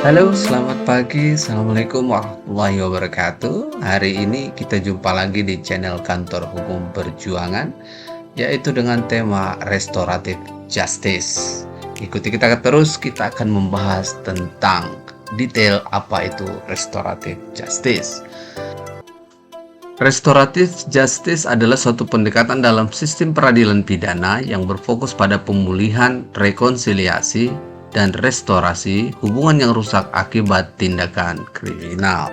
Halo, selamat pagi. Assalamualaikum warahmatullahi wabarakatuh. Hari ini kita jumpa lagi di channel Kantor Hukum Perjuangan, yaitu dengan tema Restoratif Justice. Ikuti kita terus, kita akan membahas tentang detail apa itu Restoratif Justice. Restoratif justice adalah suatu pendekatan dalam sistem peradilan pidana yang berfokus pada pemulihan, rekonsiliasi, dan restorasi hubungan yang rusak akibat tindakan kriminal.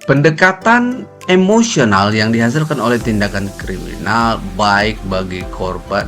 Pendekatan emosional yang dihasilkan oleh tindakan kriminal baik bagi korban.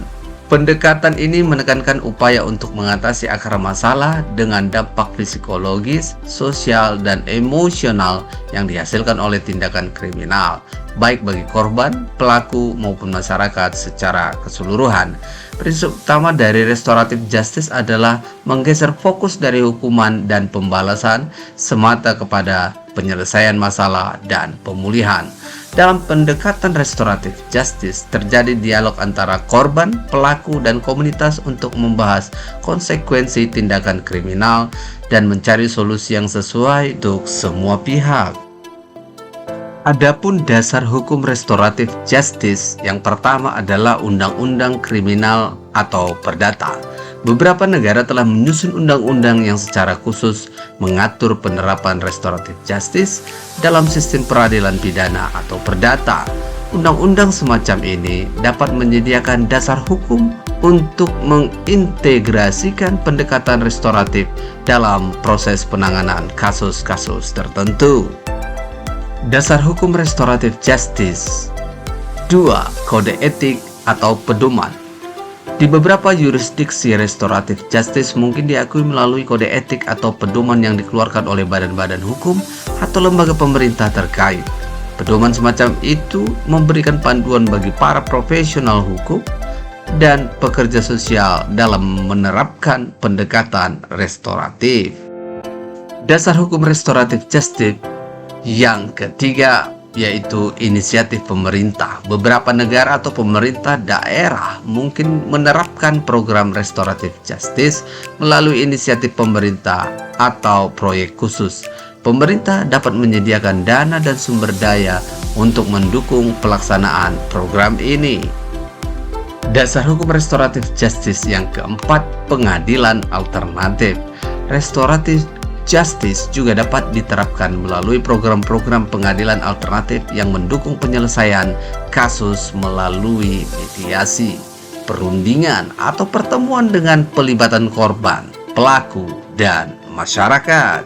Pendekatan ini menekankan upaya untuk mengatasi akar masalah dengan dampak psikologis, sosial, dan emosional yang dihasilkan oleh tindakan kriminal, baik bagi korban, pelaku, maupun masyarakat secara keseluruhan. Prinsip utama dari restoratif justice adalah menggeser fokus dari hukuman dan pembalasan semata kepada penyelesaian masalah dan pemulihan. Dalam pendekatan restoratif justice, terjadi dialog antara korban, pelaku, dan komunitas untuk membahas konsekuensi tindakan kriminal dan mencari solusi yang sesuai untuk semua pihak. Adapun dasar hukum restoratif justice, yang pertama adalah Undang-Undang Kriminal atau Perdata. Beberapa negara telah menyusun undang-undang yang secara khusus mengatur penerapan restoratif justice dalam sistem peradilan pidana atau perdata. Undang-undang semacam ini dapat menyediakan dasar hukum untuk mengintegrasikan pendekatan restoratif dalam proses penanganan kasus-kasus tertentu. Dasar hukum restoratif justice. 2. Kode etik atau pedoman. Di beberapa yurisdiksi restoratif justice mungkin diakui melalui kode etik atau pedoman yang dikeluarkan oleh badan-badan hukum atau lembaga pemerintah terkait. Pedoman semacam itu memberikan panduan bagi para profesional hukum dan pekerja sosial dalam menerapkan pendekatan restoratif. Dasar hukum restoratif justice yang ketiga yaitu inisiatif pemerintah. Beberapa negara atau pemerintah daerah mungkin menerapkan program restoratif justice melalui inisiatif pemerintah atau proyek khusus. Pemerintah dapat menyediakan dana dan sumber daya untuk mendukung pelaksanaan program ini. Dasar hukum restoratif justice yang keempat, pengadilan alternatif. Restoratif justice juga dapat diterapkan melalui program-program pengadilan alternatif yang mendukung penyelesaian kasus melalui mediasi, perundingan, atau pertemuan dengan pelibatan korban, pelaku, dan masyarakat.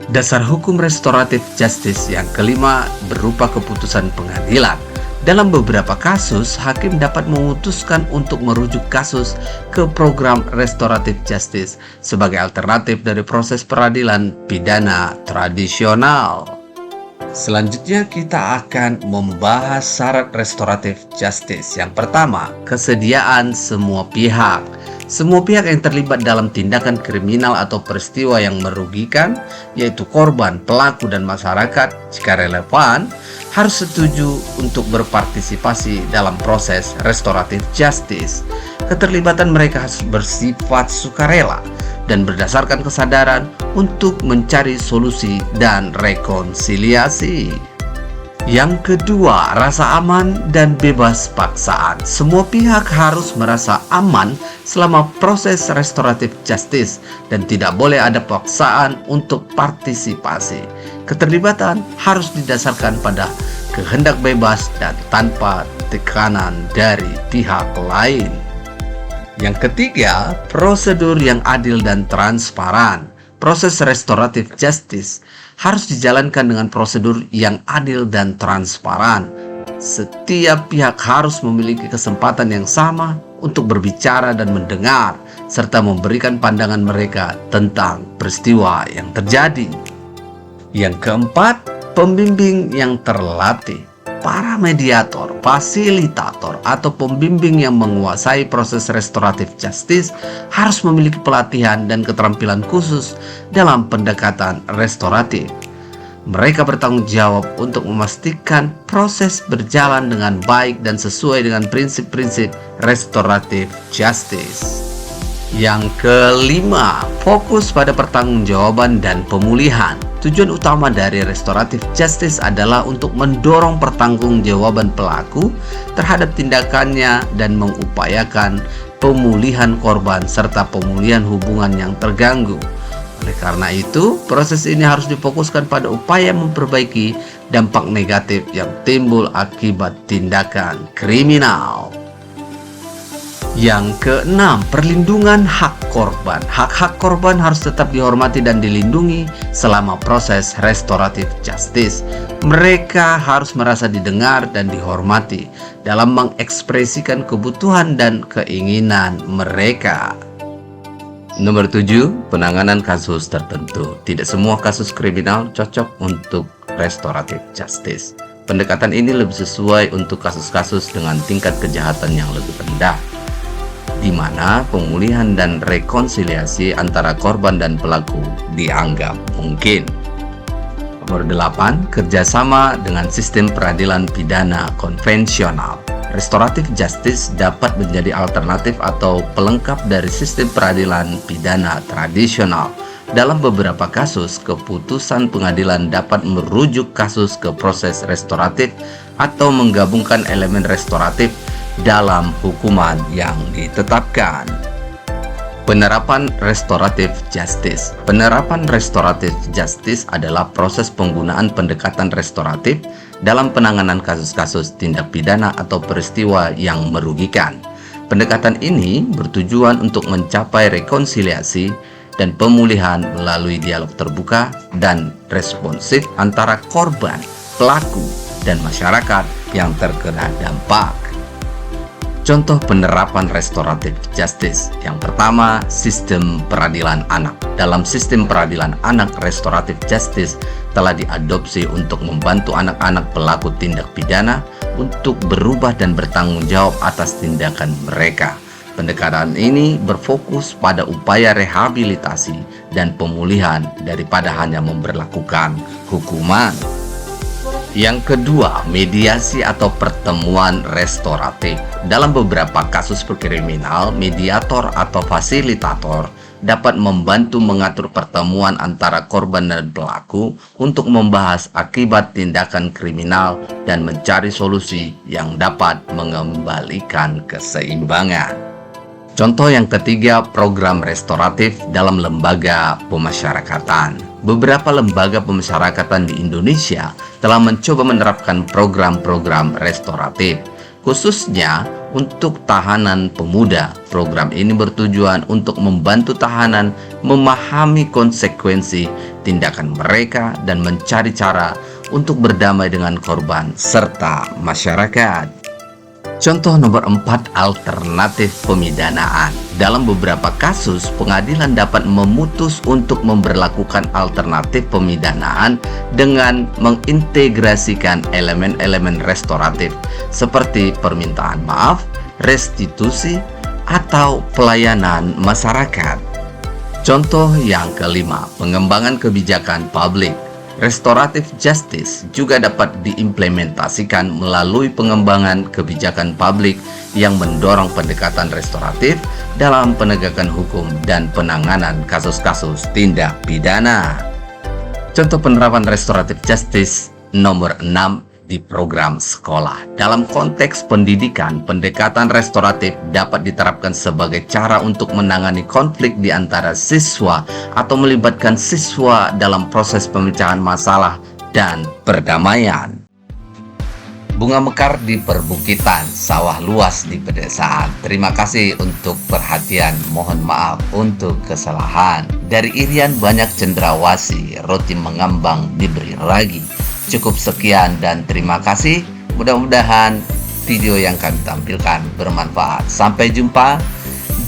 Dasar hukum restoratif justice yang kelima berupa keputusan pengadilan. Dalam beberapa kasus, hakim dapat memutuskan untuk merujuk kasus ke program restoratif justice sebagai alternatif dari proses peradilan pidana tradisional. Selanjutnya kita akan membahas syarat restoratif justice. Yang pertama, kesediaan semua pihak. Semua pihak yang terlibat dalam tindakan kriminal atau peristiwa yang merugikan, yaitu korban, pelaku, dan masyarakat, jika relevan, harus setuju untuk berpartisipasi dalam proses restoratif justice. Keterlibatan mereka harus bersifat sukarela dan berdasarkan kesadaran untuk mencari solusi dan rekonsiliasi. Yang kedua, rasa aman dan bebas paksaan. Semua pihak harus merasa aman selama proses restoratif justice dan tidak boleh ada paksaan untuk partisipasi. Keterlibatan harus didasarkan pada kehendak bebas dan tanpa tekanan dari pihak lain. Yang ketiga, prosedur yang adil dan transparan. Proses restoratif justice harus dijalankan dengan prosedur yang adil dan transparan. Setiap pihak harus memiliki kesempatan yang sama untuk berbicara dan mendengar, serta memberikan pandangan mereka tentang peristiwa yang terjadi. Yang keempat, pembimbing yang terlatih. Para mediator, fasilitator, atau pembimbing yang menguasai proses restoratif justice harus memiliki pelatihan dan keterampilan khusus dalam pendekatan restoratif. Mereka bertanggung jawab untuk memastikan proses berjalan dengan baik dan sesuai dengan prinsip-prinsip restoratif justice. Yang kelima, fokus pada pertanggungjawaban dan pemulihan. Tujuan utama dari restoratif justice adalah untuk mendorong pertanggungjawaban pelaku terhadap tindakannya dan mengupayakan pemulihan korban serta pemulihan hubungan yang terganggu. Oleh karena itu, proses ini harus difokuskan pada upaya memperbaiki dampak negatif yang timbul akibat tindakan kriminal. Yang keenam, perlindungan hak korban. Hak-hak korban harus tetap dihormati dan dilindungi selama proses restoratif justice. Mereka harus merasa didengar dan dihormati dalam mengekspresikan kebutuhan dan keinginan mereka. Nomor 7, penanganan kasus tertentu. Tidak semua kasus kriminal cocok untuk restoratif justice. Pendekatan ini lebih sesuai untuk kasus-kasus dengan tingkat kejahatan yang lebih rendah, di mana pemulihan dan rekonsiliasi antara korban dan pelaku dianggap mungkin. Nomor 8, kerjasama dengan sistem peradilan pidana konvensional. Restoratif justice dapat menjadi alternatif atau pelengkap dari sistem peradilan pidana tradisional. Dalam beberapa kasus, keputusan pengadilan dapat merujuk kasus ke proses restoratif atau menggabungkan elemen restoratif dalam hukuman yang ditetapkan. Penerapan restoratif justice. Penerapan restoratif justice adalah proses penggunaan pendekatan restoratif dalam penanganan kasus-kasus tindak pidana atau peristiwa yang merugikan. Pendekatan ini bertujuan untuk mencapai rekonsiliasi dan pemulihan melalui dialog terbuka dan responsif antara korban, pelaku, dan masyarakat yang terkena dampak. Contoh penerapan restoratif justice. Yang pertama, sistem peradilan anak. Dalam sistem peradilan anak, restoratif justice telah diadopsi untuk membantu anak-anak pelaku tindak pidana untuk berubah dan bertanggung jawab atas tindakan mereka. Pendekatan ini berfokus pada upaya rehabilitasi dan pemulihan daripada hanya memberlakukan hukuman. Yang kedua, mediasi atau pertemuan restoratif. Dalam beberapa kasus kriminal, mediator atau fasilitator dapat membantu mengatur pertemuan antara korban dan pelaku untuk membahas akibat tindakan kriminal dan mencari solusi yang dapat mengembalikan keseimbangan. Contoh yang ketiga, program restoratif dalam lembaga pemasyarakatan. Beberapa lembaga pemasyarakatan di Indonesia telah mencoba menerapkan program-program restoratif, khususnya untuk tahanan pemuda. Program ini bertujuan untuk membantu tahanan memahami konsekuensi tindakan mereka dan mencari cara untuk berdamai dengan korban serta masyarakat. Contoh nomor 4, alternatif pemidanaan. Dalam beberapa kasus, pengadilan dapat memutus untuk memberlakukan alternatif pemidanaan dengan mengintegrasikan elemen-elemen restoratif seperti permintaan maaf, restitusi, atau pelayanan masyarakat. Contoh yang kelima, pengembangan kebijakan publik. Restoratif justice juga dapat diimplementasikan melalui pengembangan kebijakan publik yang mendorong pendekatan restoratif dalam penegakan hukum dan penanganan kasus-kasus tindak pidana. Contoh penerapan restoratif justice nomor 6 di program sekolah. Dalam konteks pendidikan, pendekatan restoratif dapat diterapkan sebagai cara untuk menangani konflik di antara siswa atau melibatkan siswa dalam proses pemecahan masalah dan perdamaian. Bunga mekar di perbukitan, sawah luas di pedesaan. Terima kasih untuk perhatian, mohon maaf untuk kesalahan. Dari irian banyak cendrawasih, roti mengambang diberi ragi. Cukup sekian dan terima kasih. Mudah-mudahan video yang kami tampilkan bermanfaat. Sampai jumpa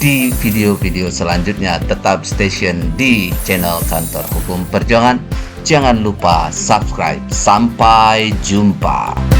di video-video selanjutnya. Tetap stay tune di channel Kantor Hukum Perjuangan. Jangan lupa subscribe. Sampai jumpa.